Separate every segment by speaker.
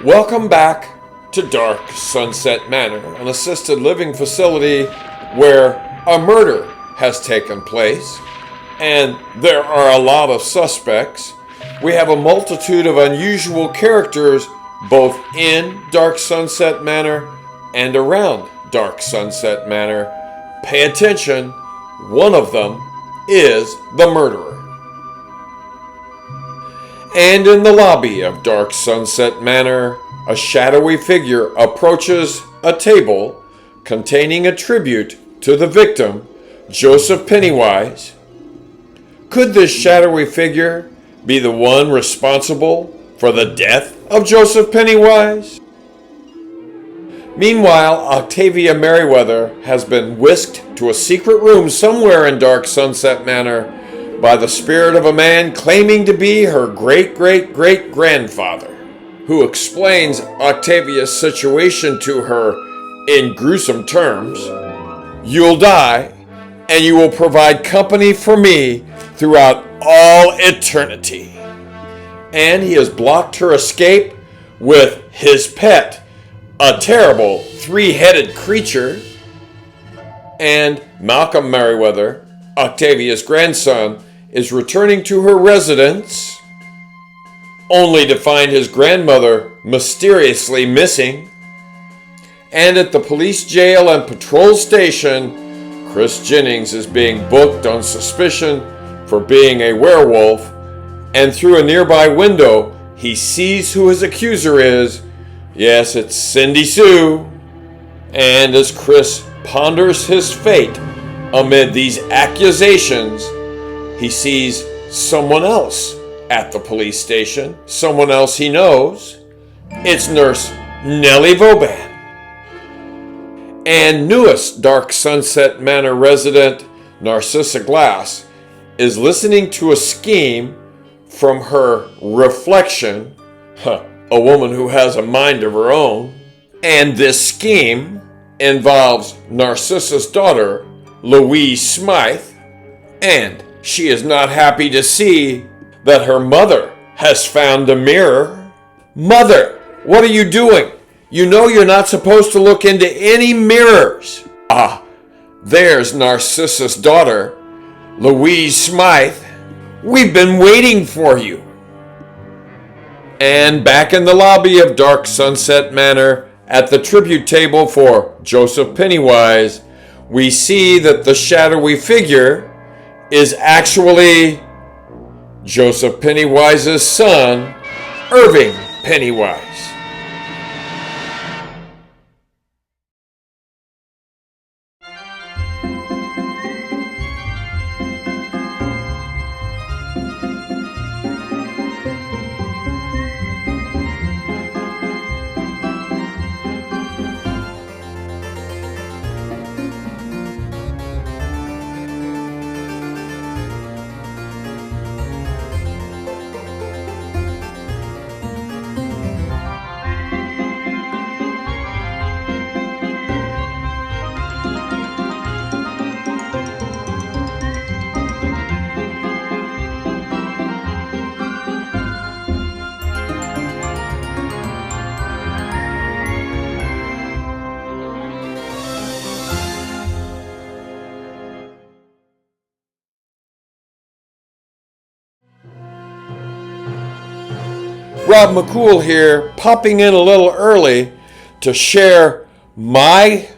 Speaker 1: Welcome back to Dark Sunset Manor, an assisted living facility where a murder has taken place and there are a lot of suspects. We have a multitude of unusual characters both in Dark Sunset Manor and around Dark Sunset Manor. Pay attention, one of them is the murderer. And in the lobby of Dark Sunset Manor, a shadowy figure approaches a table containing a tribute to the victim, Joseph Pennywise. Could this shadowy figure be the one responsible for the death of Joseph Pennywise? Meanwhile, Octavia Merriweather has been whisked to a secret room somewhere in Dark Sunset Manor by the spirit of a man claiming to be her great-great-great-grandfather, who explains Octavia's situation to her in gruesome terms. You'll die, and you will provide company for me throughout all eternity. And he has blocked her escape with his pet, a terrible three-headed creature. And Malcolm Merriweather, Octavia's grandson, is returning to her residence only to find his grandmother mysteriously missing. And at the police jail and patrol station, Chris Jennings is being booked on suspicion for being a werewolf, and through a nearby window, he sees who his accuser is. Yes, it's Cindy Sue. And as Chris ponders his fate amid these accusations, he sees someone else at the police station, someone else he knows. It's Nurse Nellie Vauban. And newest Dark Sunset Manor resident, Narcissa Glass, is listening to a scheme from her reflection, a woman who has a mind of her own. And this scheme involves Narcissa's daughter, Louise Smythe, and she is not happy to see that her mother has found a mirror. Mother, what are you doing? You know you're not supposed to look into any mirrors. Ah, there's Narcissa's daughter, Louise Smythe. We've been waiting for you. And back in the lobby of Dark Sunset Manor, at the tribute table for Joseph Pennywise, we see that the shadowy figure is actually Joseph Pennywise's son, Irving Pennywise. Rob McCool here, popping in a little early to share my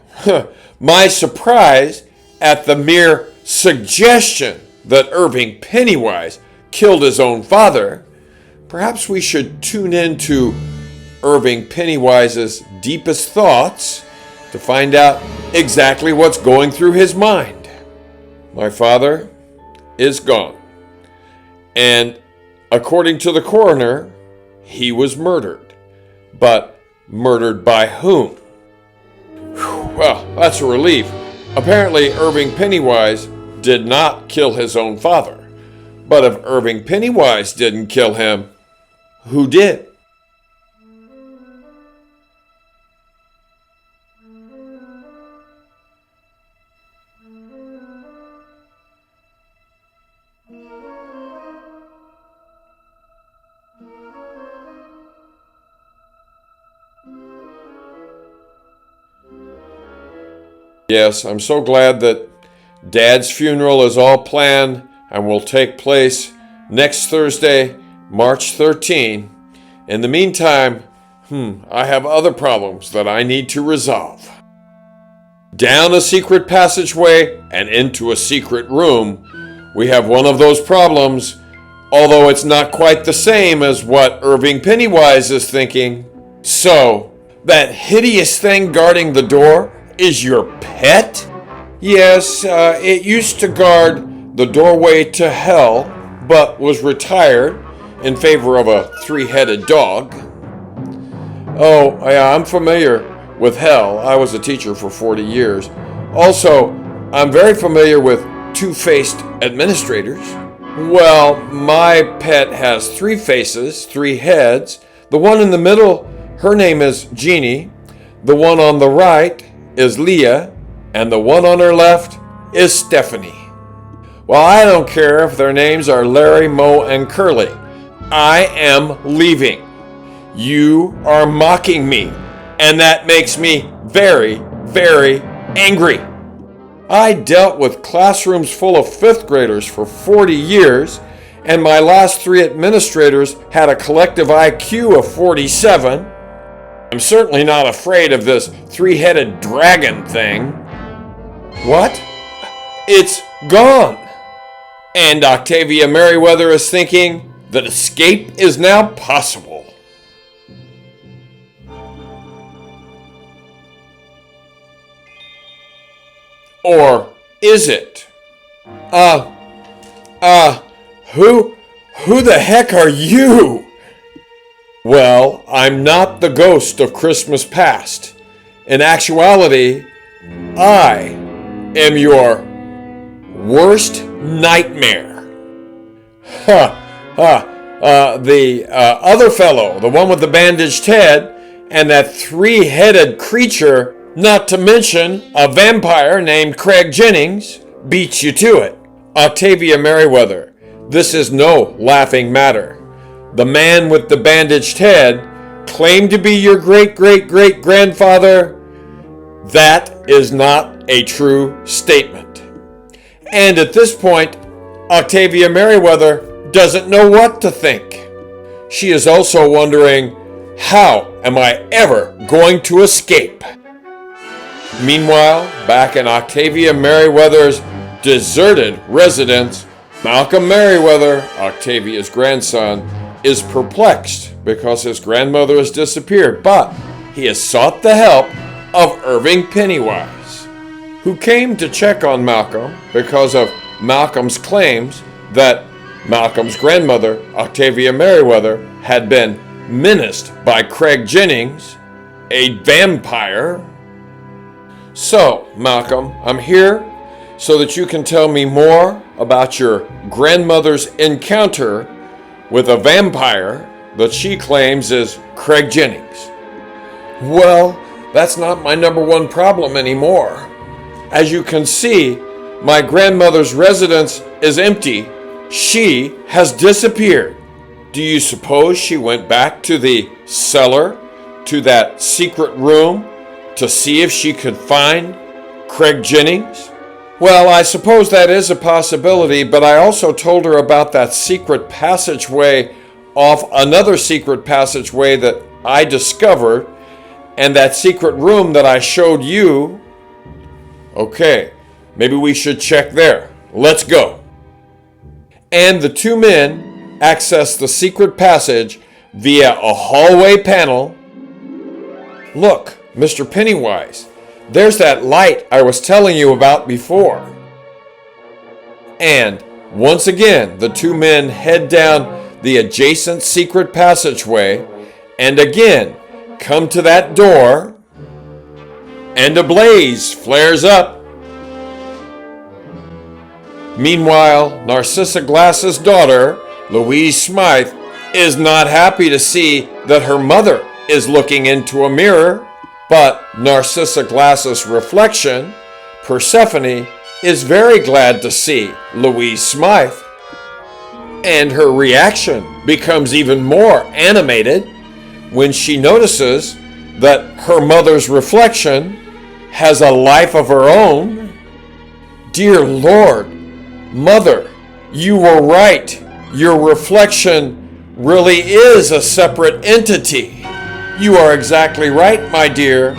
Speaker 1: surprise at the mere suggestion that Irving Pennywise killed his own father. Perhaps we should tune into Irving Pennywise's deepest thoughts to find out exactly what's going through his mind. My father is gone, and according to the coroner, he was murdered. But murdered by whom? Well, that's a relief. Apparently, Irving Pennywise did not kill his own father. But if Irving Pennywise didn't kill him, who did? Yes, I'm so glad that Dad's funeral is all planned and will take place next Thursday, March 13. In the meantime, I have other problems that I need to resolve. Down a secret passageway and into a secret room, we have one of those problems, although it's not quite the same as what Irving Pennywise is thinking. So, that hideous thing guarding the door is your pet? Yes, it used to guard the doorway to hell, but was retired in favor of a three-headed dog. Oh, yeah, I'm familiar with hell. I was a teacher for 40 years. Also, I'm very familiar with two-faced administrators. Well, my pet has three faces, three heads. The one in the middle, her name is Jeannie. The one on the right is Leah. And the one on her left is Stephanie. Well, I don't care if their names are Larry, Moe, and Curly. I am leaving. You are mocking me, and that makes me very, very angry. I dealt with classrooms full of fifth graders for 40 years, and my last three administrators had a collective IQ of 47. I'm certainly not afraid of this three-headed dragon thing. What? It's gone! And Octavia Merriweather is thinking that escape is now possible. Or is it? Who the heck are you? Well, I'm not the ghost of Christmas past. In actuality, I am your worst nightmare. The other fellow, the one with the bandaged head, and that three-headed creature, not to mention a vampire named Craig Jennings, beats you to it. Octavia Merriweather, this is no laughing matter. The man with the bandaged head claimed to be your great-great-great-grandfather. That is not a true statement. And at this point, Octavia Merriweather doesn't know what to think. She is also wondering, how am I ever going to escape? Meanwhile, back in Octavia Merriweather's deserted residence, Malcolm Merriweather, Octavia's grandson, is perplexed because his grandmother has disappeared, but he has sought the help of Irving Pennywise, who came to check on Malcolm because of Malcolm's claims that Malcolm's grandmother, Octavia Merriweather, had been menaced by Craig Jennings, a vampire. So, Malcolm, I'm here so that you can tell me more about your grandmother's encounter with a vampire that she claims is Craig Jennings. Well, that's not my number one problem anymore. As you can see, my grandmother's residence is empty. She has disappeared. Do you suppose she went back to the cellar, to that secret room, to see if she could find Craig Jennings? Well, I suppose that is a possibility, but I also told her about that secret passageway off another secret passageway that I discovered, and that secret room that I showed you. Okay, maybe we should check there. Let's go. And the two men access the secret passage via a hallway panel. Look, Mr. Pennywise, there's that light I was telling you about before. And once again, the two men head down the adjacent secret passageway and again come to that door, and a blaze flares up. Meanwhile, Narcissa Glass's daughter, Louise Smythe, is not happy to see that her mother is looking into a mirror, but Narcissa Glass's reflection, Persephone, is very glad to see Louise Smythe. And her reaction becomes even more animated when she notices that her mother's reflection has a life of her own. Dear Lord, Mother, you were right. Your reflection really is a separate entity. You are exactly right, my dear.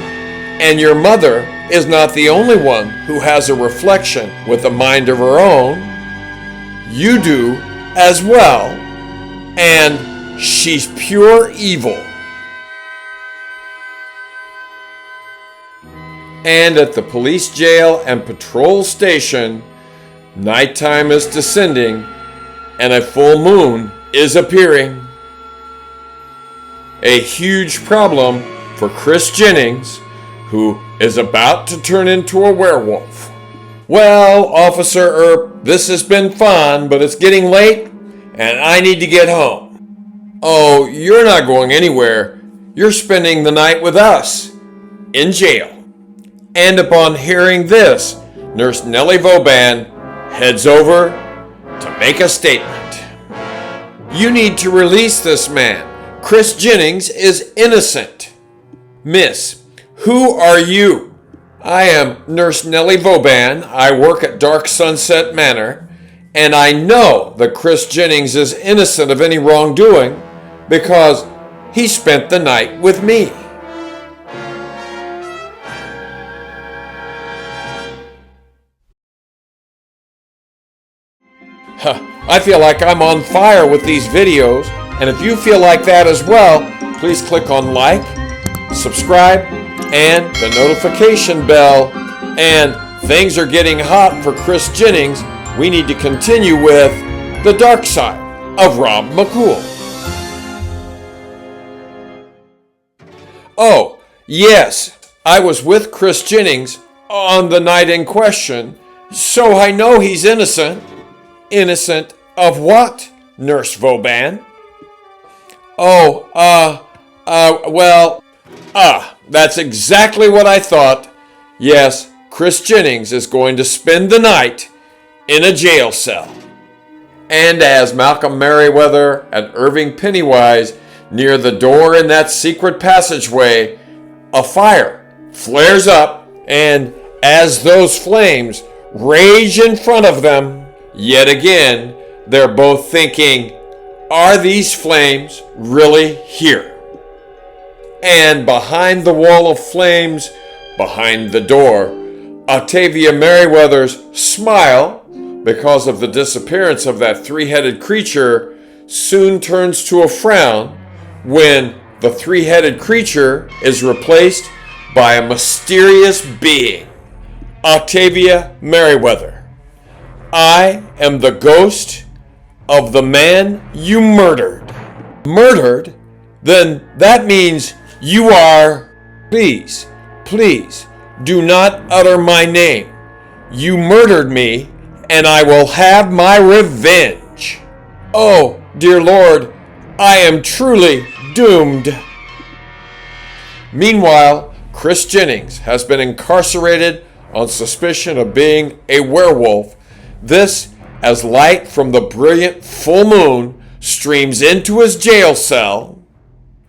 Speaker 1: And your mother is not the only one who has a reflection with a mind of her own. You do as well. And she's pure evil. And at the police jail and patrol station, nighttime is descending and a full moon is appearing. A huge problem for Chris Jennings, who is about to turn into a werewolf. Well, Officer Earp, this has been fun, but it's getting late and I need to get home. Oh, you're not going anywhere. You're spending the night with us in jail. And upon hearing this, Nurse Nellie Vauban heads over to make a statement. You need to release this man. Chris Jennings is innocent. Miss, who are you? I am Nurse Nellie Vauban. I work at Dark Sunset Manor, and I know that Chris Jennings is innocent of any wrongdoing because he spent the night with me. I feel like I'm on fire with these videos, and if you feel like that as well, please click on like, subscribe, and the notification bell. And things are getting hot for Chris Jennings. We need to continue with the dark side of Rob McCool. Oh, yes, I was with Chris Jennings on the night in question, so I know he's innocent. Innocent of what, Nurse Vauban? That's exactly what I thought. Yes, Chris Jennings is going to spend the night in a jail cell. And as Malcolm Merriweather and Irving Pennywise near the door in that secret passageway, a fire flares up, and as those flames rage in front of them, yet again, they're both thinking, are these flames really here? And behind the wall of flames, behind the door, Octavia Merriweather's smile, because of the disappearance of that three-headed creature, soon turns to a frown when the three-headed creature is replaced by a mysterious being. Octavia Merriweather, I am the ghost of the man you murdered. Murdered? Then that means you are... Please, please, do not utter my name. You murdered me, and I will have my revenge. Oh, dear Lord, I am truly doomed. Meanwhile, Chris Jennings has been incarcerated on suspicion of being a werewolf. This, as light from the brilliant full moon streams into his jail cell.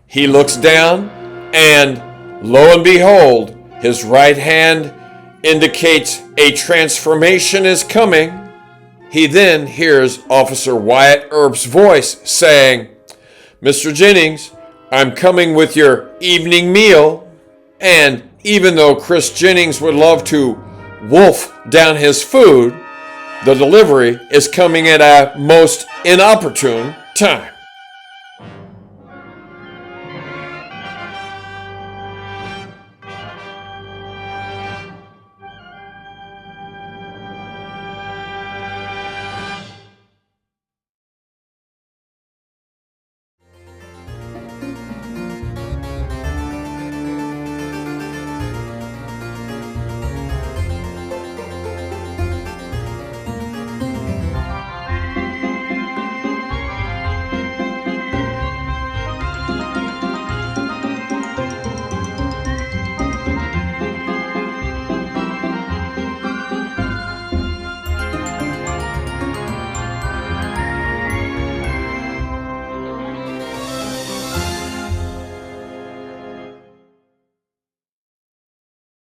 Speaker 1: He looks down, and lo and behold, his right hand indicates a transformation is coming. He then hears Officer Wyatt Earp's voice saying, Mr. Jennings, I'm coming with your evening meal. And even though Chris Jennings would love to wolf down his food, the delivery is coming at a most inopportune time.